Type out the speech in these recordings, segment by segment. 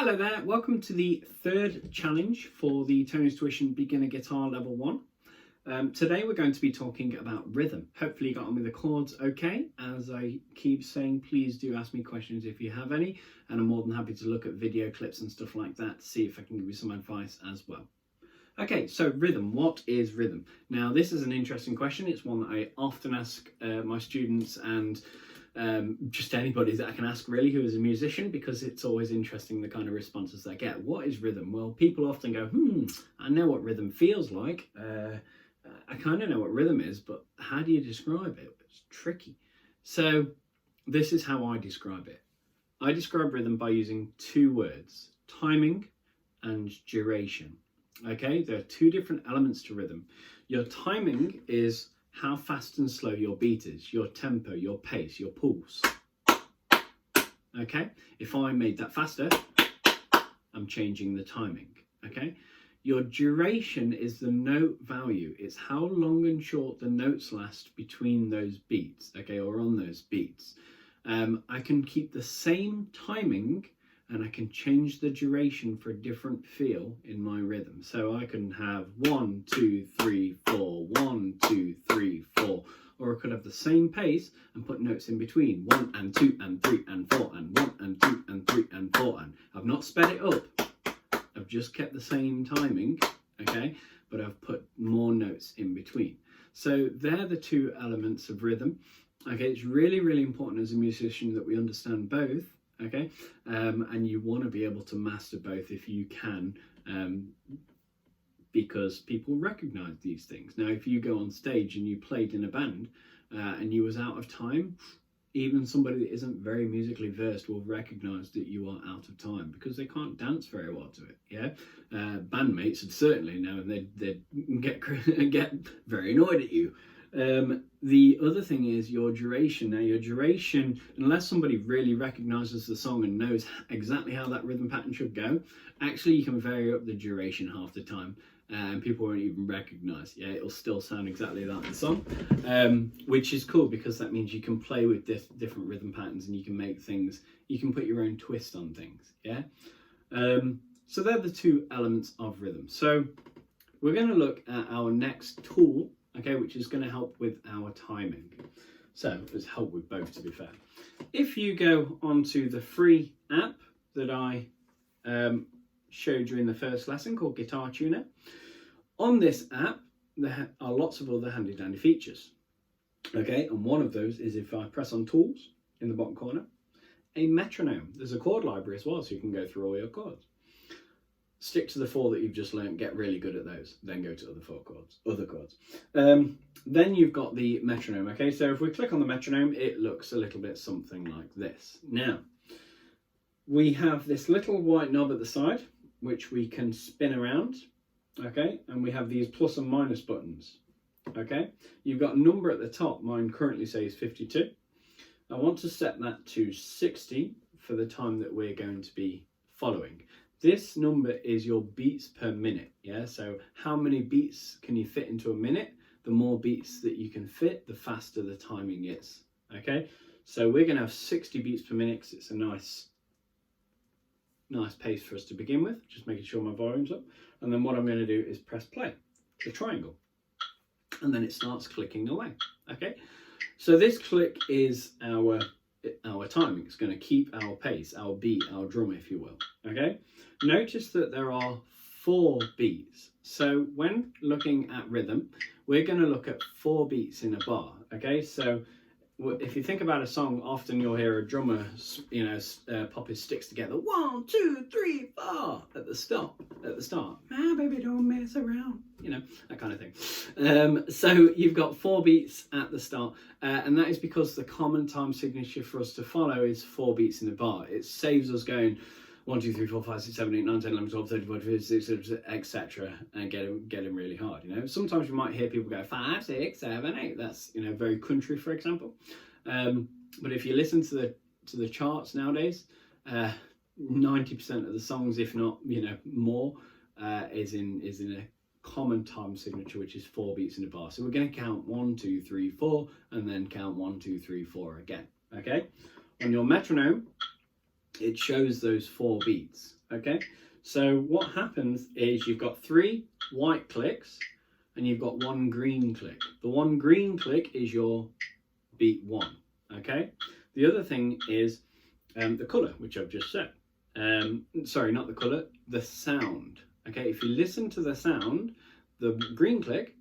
Hello there, welcome to the third challenge for the Tony's Tuition Beginner Guitar Level 1. Today we're going to be talking about rhythm. Hopefully you got on with the chords okay. As I keep saying, please do ask me questions if you have any, and I'm more than happy to look at video clips and stuff like that to see if I can give you some advice as well. Okay, so rhythm. What is rhythm? Now this is an interesting question. It's one that I often ask my students and just anybody that I can ask really who is a musician, because it's always interesting the kind of responses I get. What is rhythm? Well, people often go, I know what rhythm feels like. I kind of know what rhythm is, but how do you describe it? It's tricky. So this is how I describe it. I describe rhythm by using two words: timing and duration. Okay, there are two different elements to rhythm. Your timing is how fast and slow your beat is, your tempo, your pace, your pulse. Okay, if I made that faster, I'm changing the timing. Okay, your duration is the note value. It's how long and short the notes last between those beats, okay, or on those beats. I can keep the same timing and I can change the duration for a different feel in my rhythm. So I can have 1, 2, 3, 4, 1, 2, 3, 4, or I could have the same pace and put notes in between: 1 and 2 and 3 and 4 and 1 and 2 and 3 and 4. And I've not sped it up. I've just kept the same timing, okay, but I've put more notes in between. So they're the two elements of rhythm. Okay, it's really, really important as a musician that we understand both. Okay, and you want to be able to master both if you can, because people recognize these things. Now, if you go on stage and you played in a band and you was out of time, even somebody that isn't very musically versed will recognize that you are out of time because they can't dance very well to it. Yeah, bandmates would certainly know, and they'd get very annoyed at you. The other thing is your duration. Now your duration, unless somebody really recognizes the song and knows exactly how that rhythm pattern should go, actually you can vary up the duration half the time and people won't even recognize. Yeah, it'll still sound exactly like the song, which is cool because that means you can play with different rhythm patterns and you can make things, you can put your own twist on things. Yeah, so they're the two elements of rhythm. So we're going to look at our next tool, okay, which is going to help with our timing. So it's help with both, to be fair. If you go onto the free app that I showed you in the first lesson called Guitar Tuner, on this app there are lots of other handy dandy features. Okay, and one of those is if I press on Tools in the bottom corner, a metronome. There's a chord library as well, so you can go through all your chords. Stick to the 4 that you've just learned, get really good at those, then go to other chords. Then you've got the metronome, okay? So if we click on the metronome, it looks a little bit something like this. Now, we have this little white knob at the side, which we can spin around, okay? And we have these plus and minus buttons, okay? You've got a number at the top. Mine currently says 52. I want to set that to 60 for the time that we're going to be following. This number is your beats per minute, yeah? So how many beats can you fit into a minute? The more beats that you can fit, the faster the timing is, okay? So we're gonna have 60 beats per minute because it's a nice pace for us to begin with, just making sure my volume's up. And then what I'm gonna do is press play, the triangle, and then it starts clicking away, okay? So this click is our timing. It's going to keep our pace, our beat, our drum, if you will. Okay, notice that there are 4 beats. So when looking at rhythm, we're going to look at 4 beats in a bar. Okay, so if you think about a song, often you'll hear a drummer, pop his sticks together, 1, 2, 3, 4 at the start. Ah, baby, don't mess around, that kind of thing. So you've got 4 beats at the start, and that is because the common time signature for us to follow is 4 beats in a bar. It saves us going 1, 2, 3, 4, 5, 6, 7, 8, 9, 10, 11, 12, 13, 14, 15, 16, etc. and get them really hard. Sometimes you might hear people go 5, 6, 7, 8. That's very country, for example. But if you listen to the charts nowadays, 90% of the songs, if not more, is in a common time signature, which is 4 beats in a bar. So we're going to count 1, 2, 3, 4, and then count 1, 2, 3, 4 again. Okay, on your metronome, it shows those 4 beats. Okay, so what happens is you've got 3 white clicks and you've got 1 green click. The 1 green click is your beat 1. Okay, the other thing is the color, which I've just said. Sorry, not the color, the sound. Okay, if you listen to the sound, the green click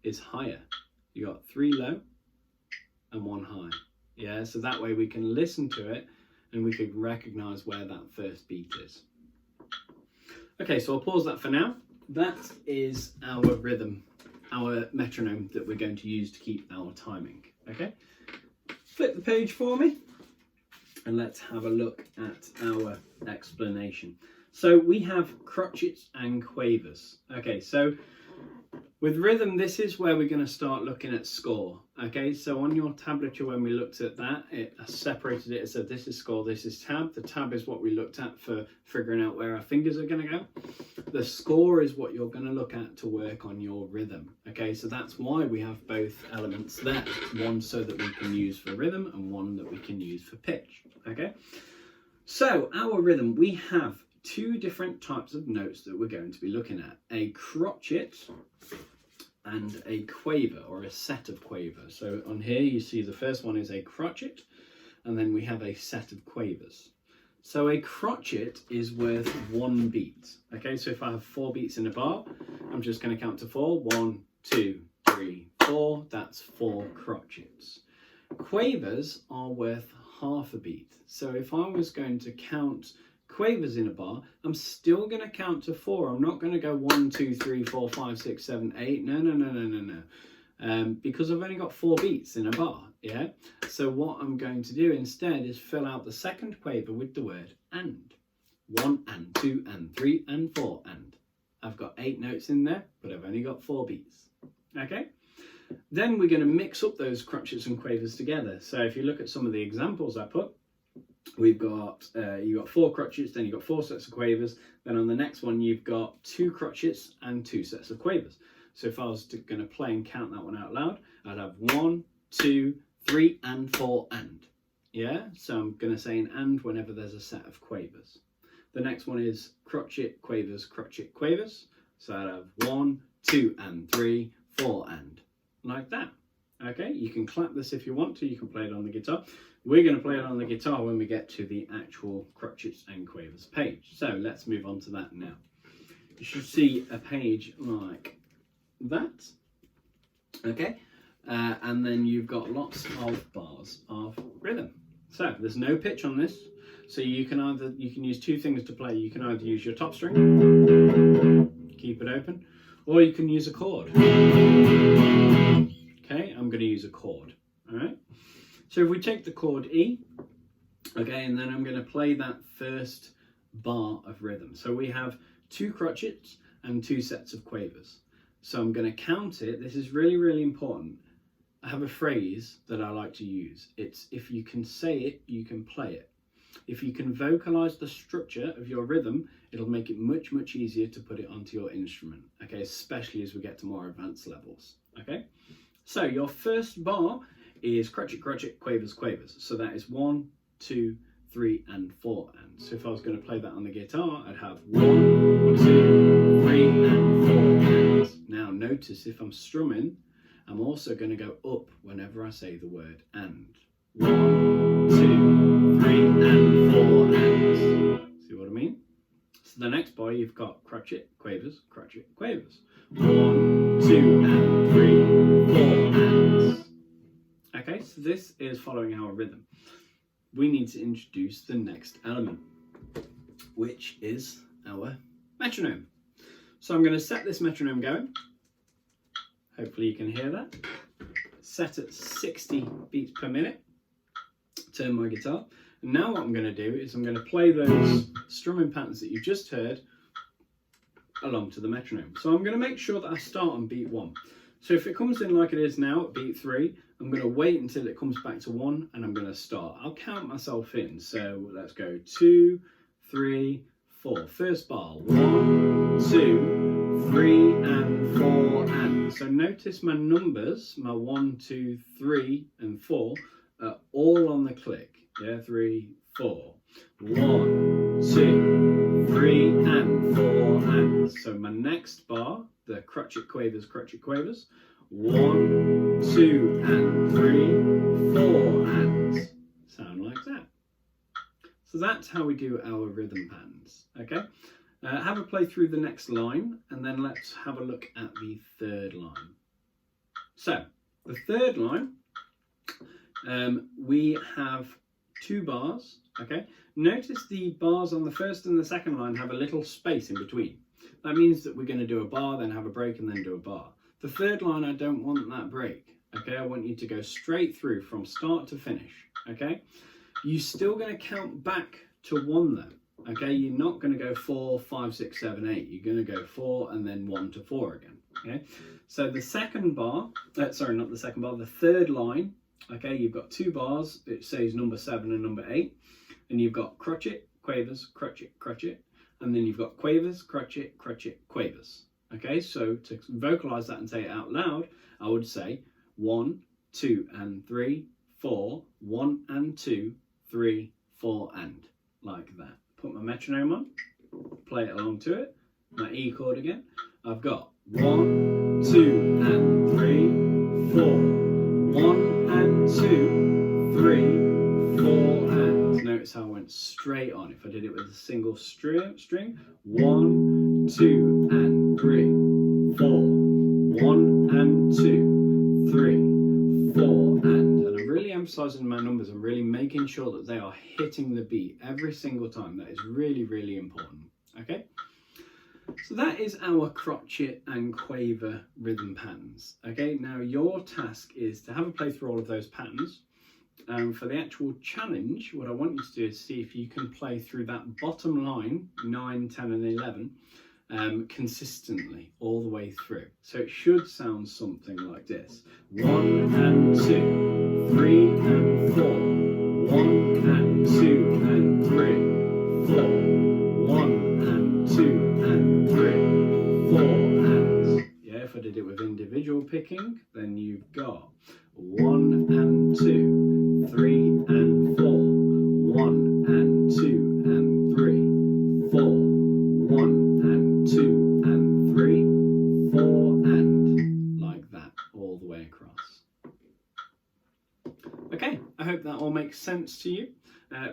is higher. You got 3 low and 1 high. Yeah, so that way we can listen to it and we can recognize where that first beat is. Okay, so I'll pause that for now. That is our rhythm, our metronome that we're going to use to keep our timing. Okay, flip the page for me and let's have a look at our explanation. So we have crotchets and quavers. Okay, so with rhythm, this is where we're going to start looking at score. Okay, so on your tablature, when we looked at that, it separated it and said this is score, this is tab. The tab is what we looked at for figuring out where our fingers are going to go. The score is what you're going to look at to work on your rhythm. Okay, so that's why we have both elements there. One so that we can use for rhythm and one that we can use for pitch. Okay, so our rhythm, we have 2 different types of notes that we're going to be looking at. A crotchet and a quaver, or a set of quavers. So on here you see the first one is a crotchet, and then we have a set of quavers. So a crotchet is worth 1 beat. Okay, so if I have 4 beats in a bar, I'm just going to count to 4. 1, 2, 3, 4. That's 4 crotchets. Quavers are worth half a beat. So if I was going to count quavers in a bar, I'm still going to count to 4. I'm not going to go 1, 2, 3, 4, 5, 6, 7, 8. No. Because I've only got 4 beats in a bar. Yeah. So what I'm going to do instead is fill out the second quaver with the word and. 1 and 2 and 3 and 4 and. I've got 8 notes in there, but I've only got 4 beats. Okay. Then we're going to mix up those crotchets and quavers together. So if you look at some of the examples I put, we've got you've got 4 crotchets, then you've got 4 sets of quavers. Then on the next one you've got 2 crotchets and 2 sets of quavers. So if I was going to play and count that one out loud, I'd have 1, 2, 3 and 4 and. Yeah, so I'm going to say an and whenever there's a set of quavers. The next one is crotchet, quavers, crotchet, quavers. So I'd have 1, 2 and 3, 4 and. Like that. Okay, you can clap this if you want to, you can play it on the guitar. We're going to play it on the guitar when we get to the actual crotchets and quavers page. So let's move on to that now. You should see a page like that. Okay, and then you've got lots of bars of rhythm. So there's no pitch on this. So you can use 2 things to play. You can either use your top string, keep it open, or you can use a chord. Okay, I'm going to use a chord. All right. So if we take the chord E, okay, and then I'm going to play that first bar of rhythm. So we have 2 crotchets and 2 sets of quavers. So I'm going to count it. This is really, really important. I have a phrase that I like to use. It's if you can say it, you can play it. If you can vocalize the structure of your rhythm, it'll make it much, much easier to put it onto your instrument. Okay, especially as we get to more advanced levels. Okay, so your first bar is crotchet, crotchet, quavers, quavers. So that is 1, 2, 3 and 4 and. So if I was going to play that on the guitar, I'd have 1, 2, 3 and 4 and. Now notice if I'm strumming, I'm also going to go up whenever I say the word and. 1, 2, 3 and 4 and. See what I mean? So the next bar you've got crotchet, quavers, crotchet, quavers. 1, 2 and 3, 4 and. Okay, so this is following our rhythm. We need to introduce the next element, which is our metronome. So I'm going to set this metronome going. Hopefully you can hear that. Set at 60 beats per minute. Turn my guitar. And now what I'm going to do is I'm going to play those strumming patterns that you just heard along to the metronome. So I'm going to make sure that I start on beat 1. So if it comes in like it is now at beat 3, I'm going to wait until it comes back to 1 and I'm going to start. I'll count myself in. So let's go 2, 3, 4. First bar, 1, 2, 3 and 4 and. So notice my numbers, my 1, 2, 3 and 4 are all on the click. Yeah, 3, 4. 1, 2, 3, and 4, and. So my next bar, the crotchet quavers, 1, 2, and 3, 4, and. Sound like that. So that's how we do our rhythm patterns, okay? Have a play through the next line, and then let's have a look at the third line. So, the third line, we have 2 bars, okay? Notice the bars on the first and the second line have a little space in between. That means that we're going to do a bar, then have a break, and then do a bar. The third line, I don't want that break, okay? I want you to go straight through from start to finish, okay? You're still going to count back to 1 though, okay? You're not going to go 4, 5, 6, 7, 8. You're going to go 4 and then 1 to 4 again, okay? So the second bar, sorry, not the second bar, the third line, okay, you've got 2 bars. It says number 7 and number 8. And you've got crotchet, quavers, crotchet, crotchet. And then you've got quavers, crotchet, crotchet, quavers. Okay, so to vocalize that and say it out loud, I would say 1, 2, and 3, 4, 1 and 2, 3, 4, and. Like that. Put my metronome on, play it along to it. My E chord again. I've got 1, 2, and 3, 4, 1 and 2, 3, 4, and. Notice how I went straight on. If I did it with a single string, 1, 2, and 3, 4, 1 and 2, 3, 4, and I'm really emphasizing my numbers. I'm really making sure that they are hitting the beat every single time. That is really, really important. Okay. So that is our crotchet and quaver rhythm patterns. Okay, now your task is to have a play through all of those patterns. For the actual challenge, what I want you to do is see if you can play through that bottom line, 9, 10 and 11, consistently all the way through. So it should sound something like this. 1 and 2, 3 and 4, 1 and 2 and 3, 4, 1 and 2 and 3, 4 and. Yeah, if I did it with individual picking, then you've got 1 and 2, 3 and 4, 1 and 2 and 3, 4, 1 and 2 and 3, 4 and. Like that, all the way across. Okay, I hope that all makes sense to you.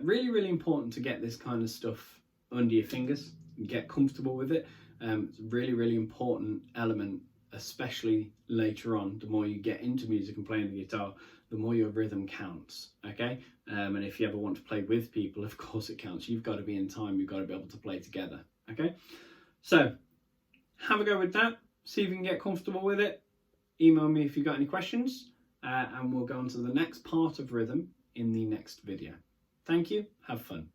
Really, really important to get this kind of stuff under your fingers and get comfortable with it. It's a really, really important element, especially later on. The more you get into music and playing the guitar, the more your rhythm counts, okay? And if you ever want to play with people, of course it counts. You've got to be in time, you've got to be able to play together, okay? So, have a go with that. See if you can get comfortable with it. Email me if you've got any questions, and we'll go on to the next part of rhythm in the next video. Thank you, have fun.